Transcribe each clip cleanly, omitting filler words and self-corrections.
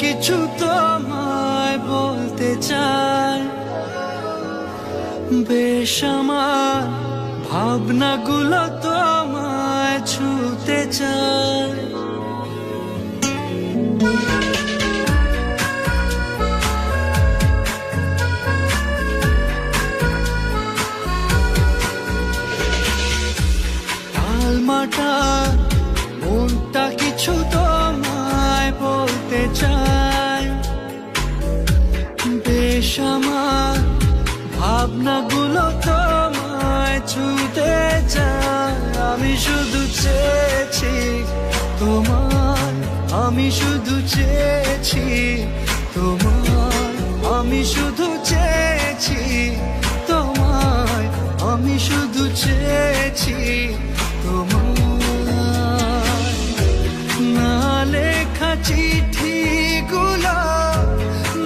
কিছু তোমায় বলতে চাই, বেশ আমার ভাবনাগুলো তোমায় ছুতে চাই। টালমাটাল মনটা কিছু তোমায় বলতে চাই, বেশ আমার ভাবনাগুলো তোমায় ছুতে চাই। আমি শুধু চেয়েছি তোমায়, আমি শুধু চেয়েছি তোমায়, আমি শুধু চেয়েছি তোমায়, আমি শুধু চেয়েছি তোমায়। না লেখা চিঠিগুলো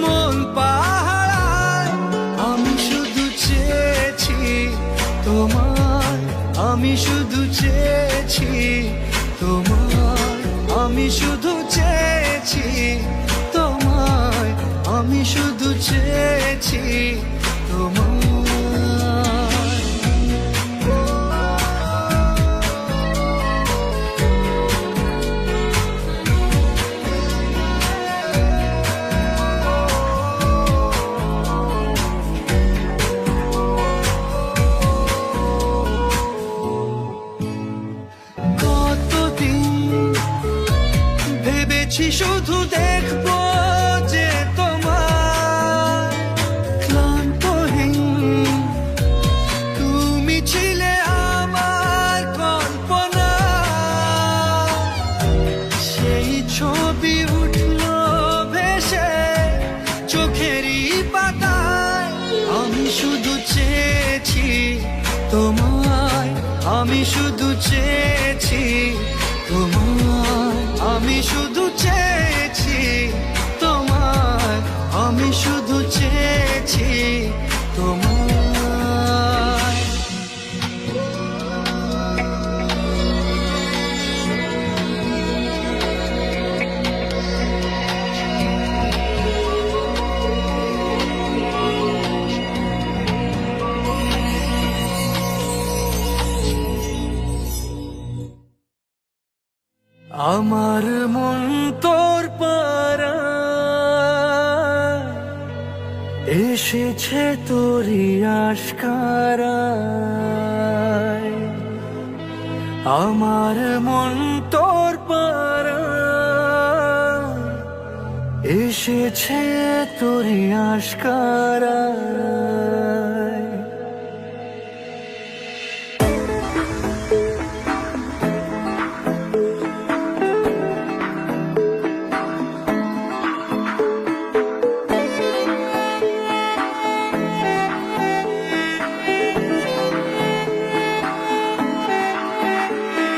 মন পাহারায়, আমি শুধু চেয়েছি তোমায়, আমি শুধু চেয়েছি তোমায়, আমি শুধু চেয়েছি তোমায়, আমি শুধু চেয়েছি তোমায়। শুধু দেখবো যে তোমার ক্লান্তহীন, তুমি ছিলে আমার কল্পনা, সেই ছবি উঠলো ভেসে চোখেরই পাতায়। আমি শুধু চেয়েছি তোমায়, আমি শুধু চেয়েছি তোমায়, আমি শুধু চেয়েছি তোমায়, আমি শুধু চেয়েছি তোমায়। আমার মন তোর পাড়ায় এসেছে তোরই আশকারায়, আমার মন তোর পাড়ায় এসেছে তোরই আশকারায়।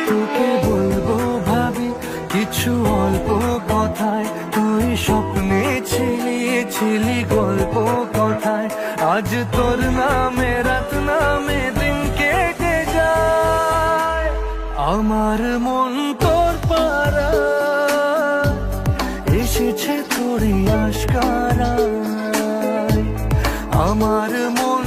তোকে বলবো ভাবি কিছু অল্প কথায়, তুই স্বপ্নে ছিলি ছিলি গল্প কথায়। আজ তোর নামে রাত নামে দিন কেটে যায়, আমার মন তোর পাড়ায় এসেছে তোরই আশকারায়, আমার মন